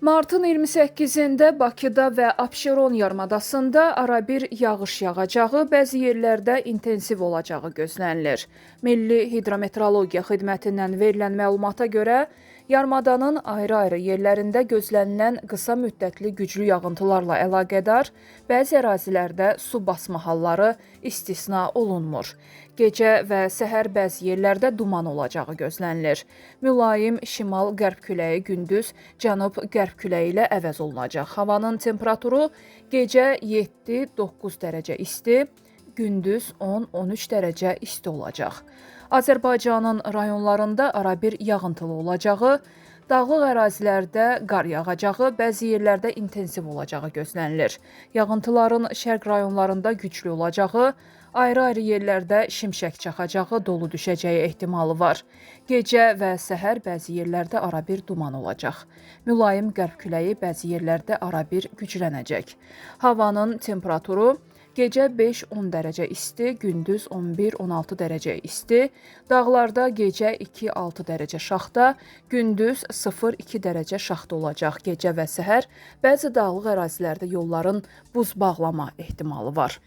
Martın 28-də Bakıda və Abşeron yarımadasında arabir yağış yağacağı, bəzi yerlərdə intensiv olacağı gözlənilir. Milli Hidrometeorologiya Xidmətindən verilən məlumata görə, yarımadanın ayrı-ayrı yerlərində gözlənilən qısa müddətli güclü yağıntılarla əlaqədar bəzi ərazilərdə su basma halları istisna olunmur. Gecə və səhər bəzi yerlərdə duman olacağı gözlənilir. Mülayim şimal-qərb küləyi gündüz cənub-qərb küləyi ilə əvəz olunacaq. Havanın temperaturu gecə 7-9 dərəcə isti, gündüz 10-13 dərəcə isti olacaq. Azərbaycanın rayonlarında arabir yağıntılı olacağı, dağlıq ərazilərdə qar yağacağı, bəzi yerlərdə intensiv olacağı gözlənilir. Yağıntıların şərq rayonlarında güclü olacağı, ayrı-ayrı yerlərdə şimşək çaxacağı, dolu düşəcəyi ehtimalı var. Gecə və səhər bəzi yerlərdə arabir duman olacaq. Mülayim qərb küləyi bəzi yerlərdə arabir güclənəcək. Havanın temperaturu gecə 5-10 dərəcə isti, gündüz 11-16 dərəcə isti, dağlarda gecə 2-6 dərəcə şaxta, gündüz 0-2 dərəcə şaxta olacaq. Gecə və səhər bəzi dağlıq ərazilərdə yolların buz bağlama ehtimalı var.